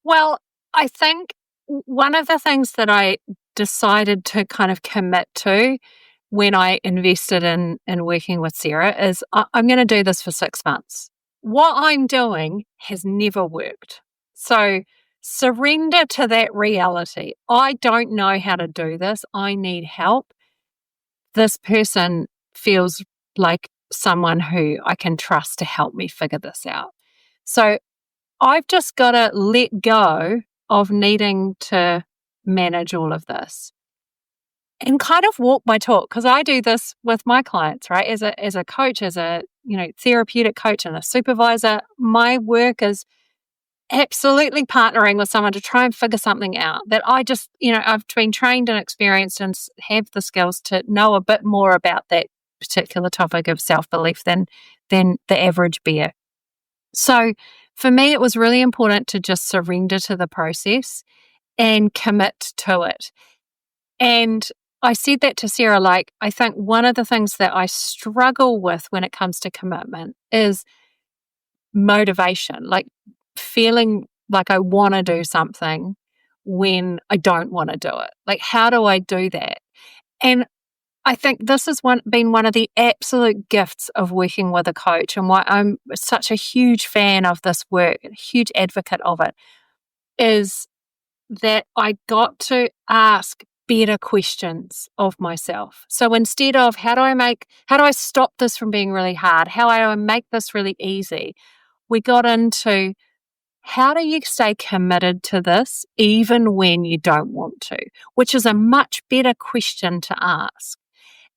Well, I think one of the things that I decided to kind of commit to when I invested in working with Sarah is I'm going to do this for 6 months. What I'm doing has never worked. So surrender to that reality. I don't know how to do this. I need help. This person feels like someone who I can trust to help me figure this out. So I've just got to let go of needing to manage all of this and kind of walk my talk, because I do this with my clients, right? As a coach, as a therapeutic coach and a supervisor, my work is absolutely partnering with someone to try and figure something out that I just, I've been trained and experienced and have the skills to know a bit more about that particular topic of self-belief than the average bear. So for me, it was really important to just surrender to the process and commit to it. And I said that to Sarah, like, I think one of the things that I struggle with when it comes to commitment is motivation, like feeling like I want to do something when I don't want to do it. Like, how do I do that? And I think this has been one of the absolute gifts of working with a coach, and why I'm such a huge fan of this work, a huge advocate of it, is that I got to ask better questions of myself. So instead of how do I stop this from being really hard? How do I make this really easy? We got into how do you stay committed to this even when you don't want to, which is a much better question to ask.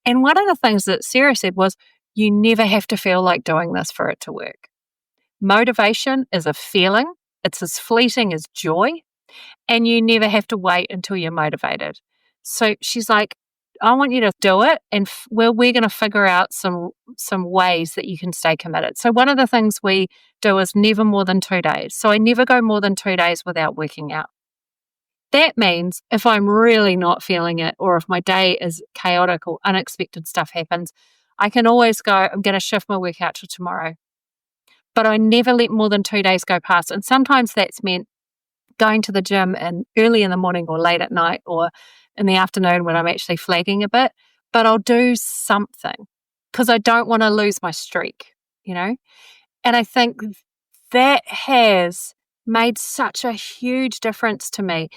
And one of the things that Sarah said was, you never have to feel like doing this for it to work. Motivation is a feeling. It's as fleeting as joy. And you never have to wait until you're motivated. So she's like, I want you to do it. And we're going to figure out some ways that you can stay committed. So one of the things we do is never more than 2 days. So I never go more than 2 days without working out. That means if I'm really not feeling it, or if my day is chaotic or unexpected stuff happens, I can always go, I'm going to shift my workout to tomorrow. But I never let more than 2 days go past. And sometimes that's meant going to the gym early in the morning or late at night or in the afternoon when I'm actually flagging a bit. But I'll do something because I don't want to lose my streak, And I think that has made such a huge difference to me.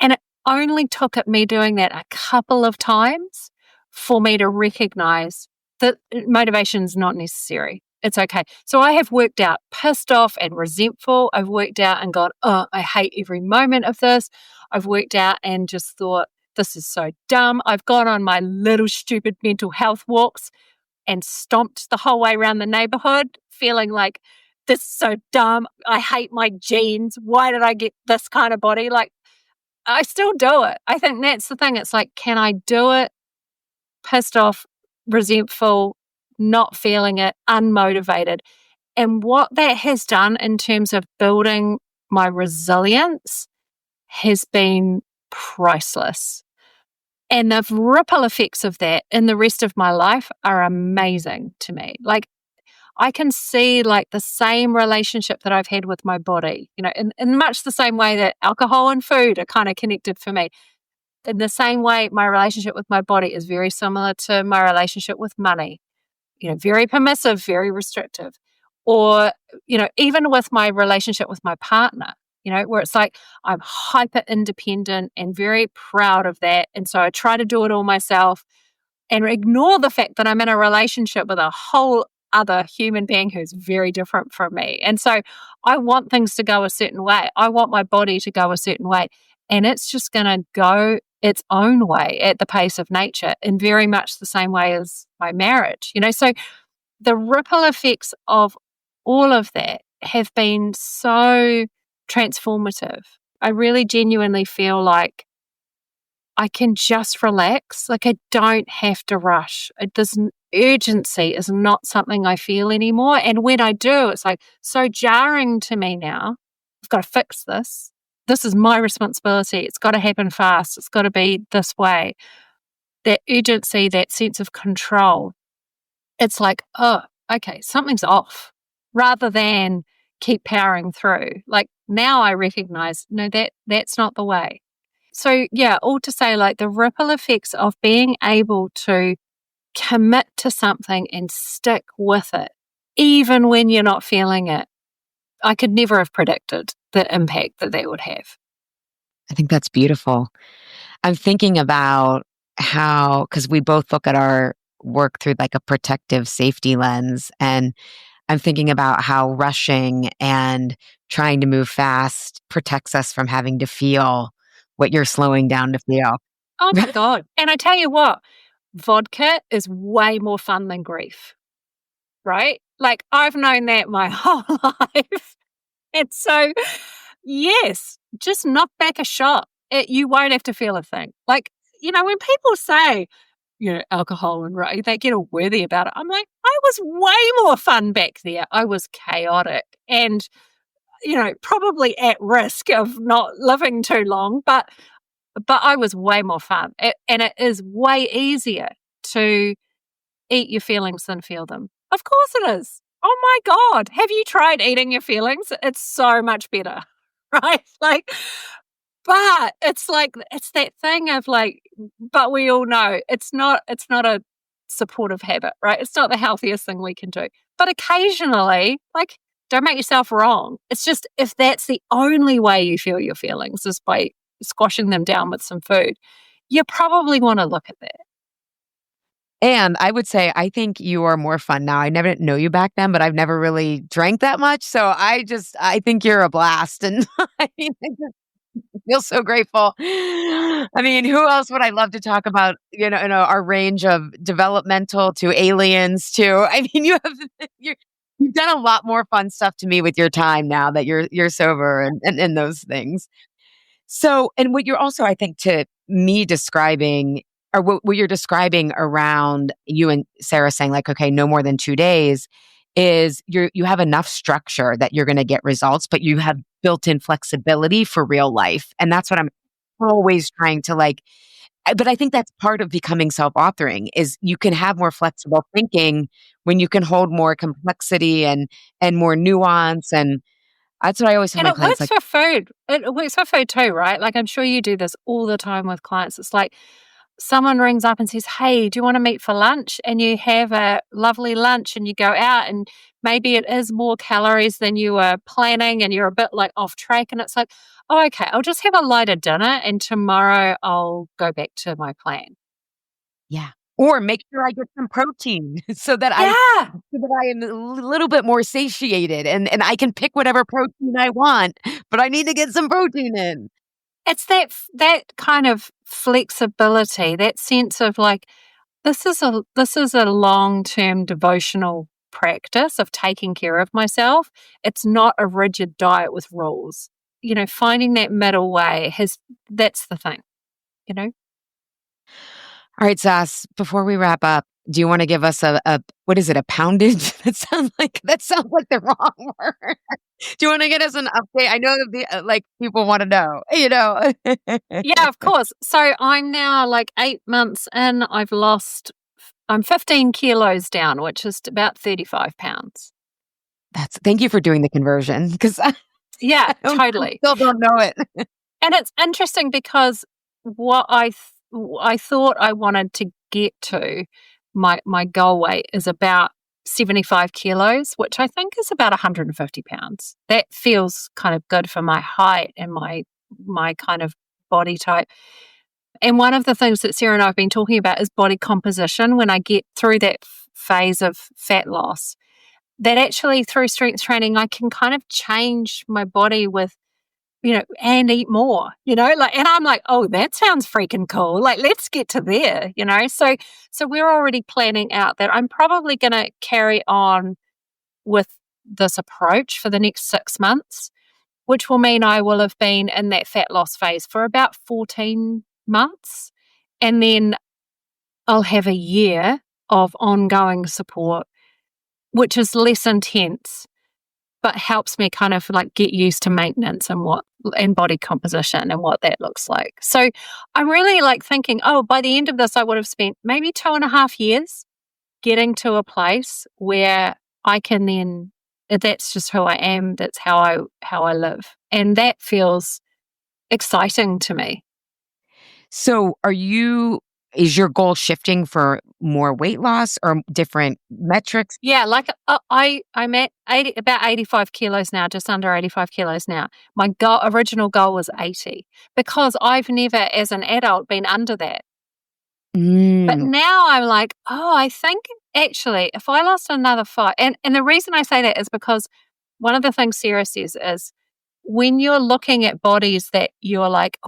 And it only took me doing that a couple of times for me to recognize that motivation is not necessary. It's okay. So I have worked out pissed off and resentful. I've worked out and gone, oh, I hate every moment of this. I've worked out and just thought, this is so dumb. I've gone on my little stupid mental health walks and stomped the whole way around the neighborhood, feeling like, this is so dumb. I hate my genes. Why did I get this kind of body? Like, I still do it. I think that's the thing. It's like, can I do it pissed off, resentful, not feeling it, unmotivated? And what that has done in terms of building my resilience has been priceless. And the ripple effects of that in the rest of my life are amazing to me. Like, I can see like the same relationship that I've had with my body, in much the same way that alcohol and food are kind of connected for me. In the same way, my relationship with my body is very similar to my relationship with money, very permissive, very restrictive. Or, even with my relationship with my partner, where it's like I'm hyper independent and very proud of that. And so I try to do it all myself and ignore the fact that I'm in a relationship with a whole other human being who's very different from me. And so I want things to go a certain way. I want my body to go a certain way. And it's just going to go its own way at the pace of nature in very much the same way as my marriage. So the ripple effects of all of that have been so transformative. I really genuinely feel like I can just relax. Like I don't have to rush. This urgency is not something I feel anymore. And when I do, it's like so jarring to me now. I've got to fix this. This is my responsibility. It's got to happen fast. It's got to be this way. That urgency, that sense of control. It's like, oh, okay, something's off, rather than keep powering through. Like now I recognize, no, that's not the way. So yeah, all to say, like the ripple effects of being able to commit to something and stick with it, even when you're not feeling it, I could never have predicted the impact that would have. I think that's beautiful. I'm thinking about how, because we both look at our work through like a protective safety lens, and I'm thinking about how rushing and trying to move fast protects us from having to feel what you're slowing down to feel. Oh my God. And I tell you what, vodka is way more fun than grief, right? Like I've known that my whole life. And so, yes, just knock back a shot. You won't have to feel a thing. Like, when people say, alcohol and they get all worthy about it. I'm like, I was way more fun back there. I was chaotic and, probably at risk of not living too long, but I was way more fun. And it is way easier to eat your feelings than feel them. Of course it is. Oh my God. Have you tried eating your feelings? It's so much better, right? Like, but it's like, it's that thing of like, but we all know it's not a supportive habit, right? It's not the healthiest thing we can do. But occasionally, like, don't make yourself wrong. It's just if that's the only way you feel your feelings is by squashing them down with some food, you probably want to look at that. And I would say, I think you are more fun now. I never know you back then, but I've never really drank that much. So I think you're a blast. And I mean, I just feel so grateful. I mean, who else would I love to talk about, our range of developmental to aliens to, I mean, you've done a lot more fun stuff to me with your time now that you're sober and those things. So, and what you're also, I think, to me describing, or what you're describing around you and Sarah saying, like, okay, no more than 2 days, is you have enough structure that you're going to get results, but you have built-in flexibility for real life. And that's what I'm always trying to but I think that's part of becoming self-authoring is you can have more flexible thinking when you can hold more complexity and more nuance. And that's what I always tell And my it clients, works for food. It works for food too, right? Like I'm sure you do this all the time with clients. It's like someone rings up and says, hey, do you want to meet for lunch? And you have a lovely lunch and you go out and maybe it is more calories than you were planning and you're a bit like off track. And it's like, oh, okay, I'll just have a lighter dinner and tomorrow I'll go back to my plan. yeah. Or make sure I get some protein so that I am a little bit more satiated and I can pick whatever protein I want, but I need to get some protein in. It's that kind of flexibility, that sense of like, this is a long-term devotional practice of taking care of myself. It's not a rigid diet with rules. Finding that middle way that's the thing, All right, Sas, before we wrap up, do you want to give us a what is it, a poundage? That sounds like the wrong word. Do you want to get us an update? I know that people want to know, Yeah, of course. So I'm now like 8 months in. I'm 15 kilos down, which is about 35 pounds. Thank you for doing the conversion because yeah, totally. I still don't know it. And it's interesting because what I thought I wanted to get to, my goal weight is about 75 kilos, which I think is about 150 pounds. That feels kind of good for my height and my kind of body type. And one of the things that Sarah and I have been talking about is body composition. When I get through that phase of fat loss, that actually through strength training, I can kind of change my body with, and eat more, and I'm like, oh, that sounds freaking cool. Like, let's get to there, So we're already planning out that I'm probably going to carry on with this approach for the next 6 months, which will mean I will have been in that fat loss phase for about 14 months. And then I'll have a year of ongoing support, which is less intense, but helps me kind of like get used to maintenance and body composition and what that looks like. So I'm really like thinking, by the end of this, I would have spent maybe 2.5 years getting to a place where I can then, that's just who I am. That's how I live. And that feels exciting to me. So is your goal shifting for more weight loss or different metrics? Yeah, like I'm at about 85 kilos now, just under 85 kilos now. My original goal was 80 because I've never as an adult been under that. But now I'm like, I think actually if I lost another 5, and the reason I say that is because one of the things Sarah says is when you're looking at bodies that you're like,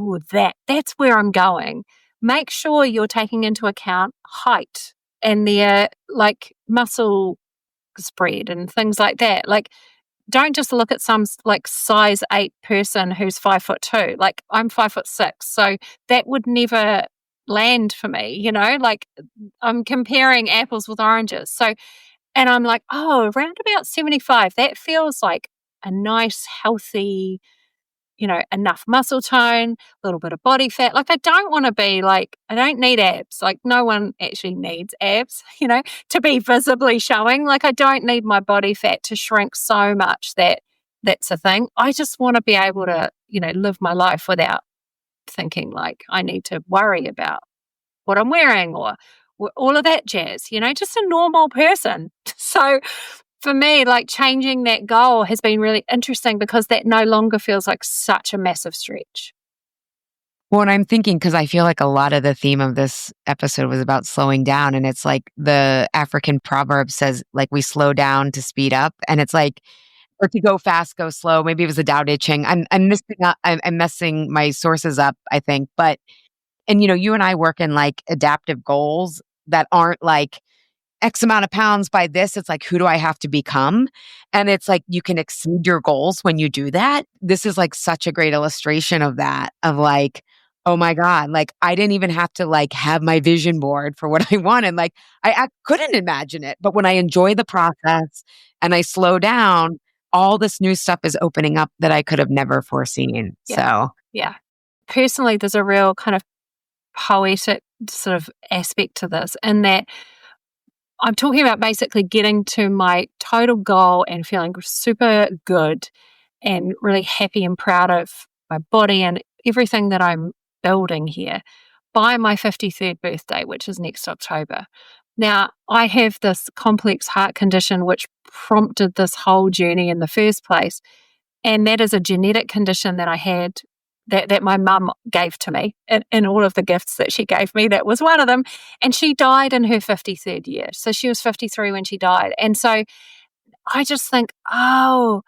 that's where I'm going, make sure you're taking into account height and their like muscle spread and things like that. Like, don't just look at some like size 8 person who's 5'2". Like I'm 5'6", so that would never land for me, like I'm comparing apples with oranges. So, and I'm like, around about 75, that feels like a nice, healthy, enough muscle tone, a little bit of body fat. Like I don't want to be like, I don't need abs. Like no one actually needs abs, to be visibly showing. Like I don't need my body fat to shrink so much that that's a thing. I just want to be able to, live my life without thinking like I need to worry about what I'm wearing or all of that jazz, just a normal person. So for me, like changing that goal has been really interesting because that no longer feels like such a massive stretch. Well, and I'm thinking, because I feel like a lot of the theme of this episode was about slowing down. And it's like the African proverb says, like, we slow down to speed up. And it's like, or to go fast, go slow. Maybe it was a Tao Te Ching. I'm messing my sources up, I think. But, and you and I work in like adaptive goals that aren't like X amount of pounds by this. It's like, who do I have to become? And it's like, you can exceed your goals when you do that. This is like such a great illustration of that, of like, oh my God, like I didn't even have to like have my vision board for what I wanted. Like I couldn't imagine it. But when I enjoy the process and I slow down, all this new stuff is opening up that I could have never foreseen. Yeah. So yeah. Personally, there's a real kind of poetic sort of aspect to this, in that I'm talking about basically getting to my total goal and feeling super good and really happy and proud of my body and everything that I'm building here by my 53rd birthday, which is next October. Now, I have this complex heart condition which prompted this whole journey in the first place. And that is a genetic condition that I had that my mum gave to me in all of the gifts that she gave me. That was one of them. And she died in her 53rd year. So she was 53 when she died. And so I just think, not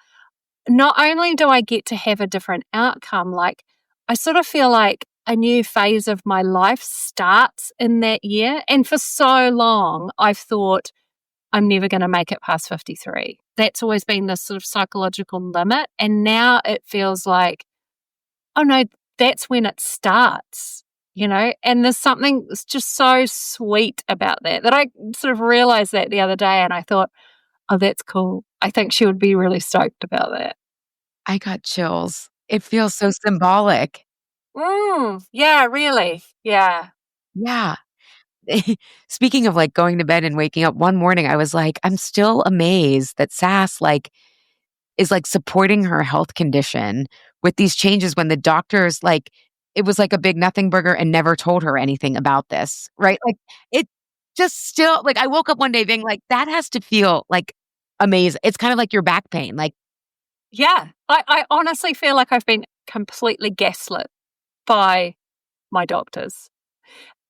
only do I get to have a different outcome, like I sort of feel like a new phase of my life starts in that year. And for so long, I've thought I'm never going to make it past 53. That's always been this sort of psychological limit. And now it feels like, oh no, that's when it starts, and there's something just so sweet about that I sort of realized that the other day, and I thought, oh, that's cool. I think she would be really stoked about that. I got chills. It feels so symbolic. Yeah, really. Yeah. Yeah. Speaking of like going to bed and waking up, one morning I was like, I'm still amazed that Sas like is like supporting her health condition with these changes when the doctors like, it was like a big nothing burger and never told her anything about this, right? Like it just still, like I woke up one day being like, that has to feel like amazing. It's kind of like your back pain. Like, yeah, I honestly feel like I've been completely gaslit by my doctors.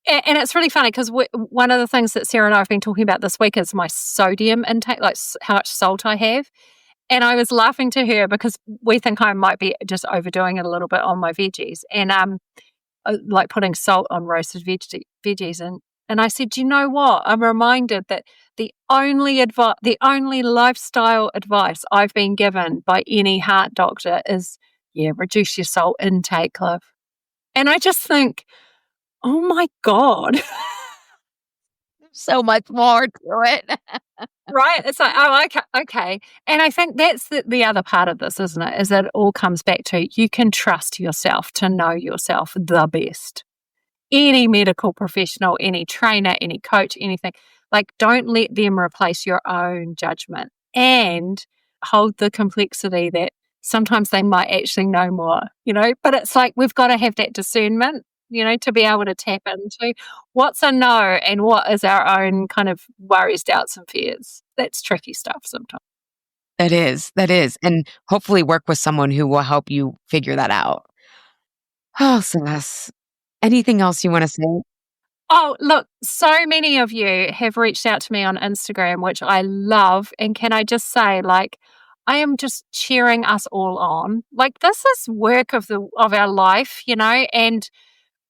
And it's really funny because one of the things that Sarah and I have been talking about this week is my sodium intake, like how much salt I have. And I was laughing to her because we think I might be just overdoing it a little bit on my veggies and like putting salt on roasted veggies. And And I said, you know what? I'm reminded that the only lifestyle advice I've been given by any heart doctor is, reduce your salt intake, Cliff. And I just think, oh my God. So much more to it. Right? It's like, oh, okay. And I think that's the other part of this, isn't it? Is that it all comes back to you can trust yourself to know yourself the best. Any medical professional, any trainer, any coach, anything, like don't let them replace your own judgment and hold the complexity that sometimes they might actually know more, but it's like we've got to have that discernment, to be able to tap into what's a no and what is our own kind of worries, doubts, and fears. That's tricky stuff sometimes. That is. And hopefully work with someone who will help you figure that out. Oh, Sas, anything else you want to say? Oh, look, so many of you have reached out to me on Instagram, which I love. And can I just say, I am just cheering us all on. This is work of our life, and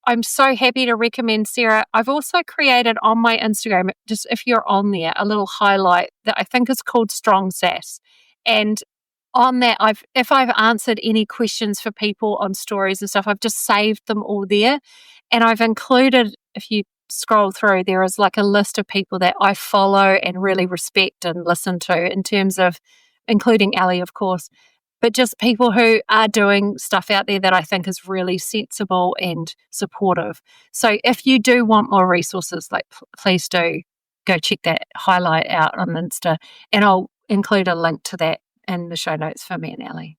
I'm so happy to recommend Sarah. I've also created on my Instagram, just if you're on there, a little highlight that I think is called Strong Sass. And on that, if I've answered any questions for people on stories and stuff, I've just saved them all there. And I've included, if you scroll through, there is a list of people that I follow and really respect and listen to in terms of, including Ellie, of course, but just people who are doing stuff out there that I think is really sensible and supportive. So if you do want more resources, please do go check that highlight out on Insta, and I'll include a link to that in the show notes for me and Ellie.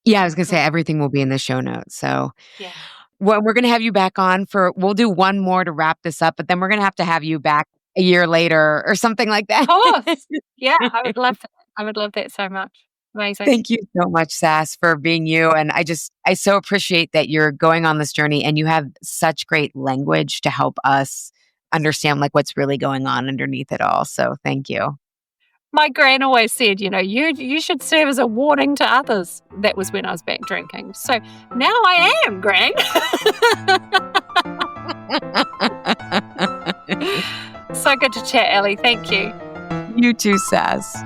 Yeah, I was going to say everything will be in the show notes. So yeah. Well, we're going to have you back on we'll do one more to wrap this up, but then we're going to have you back a year later or something like that. Of course. Yeah, I would love that. I would love that so much. Amazing. Thank you so much, Sas, for being you. And I so appreciate that you're going on this journey and you have such great language to help us understand what's really going on underneath it all. So thank you. My gran always said, you should serve as a warning to others. That was when I was back drinking. So now I am, Gran. So good to chat, Ellie. Thank you. You too, Sas.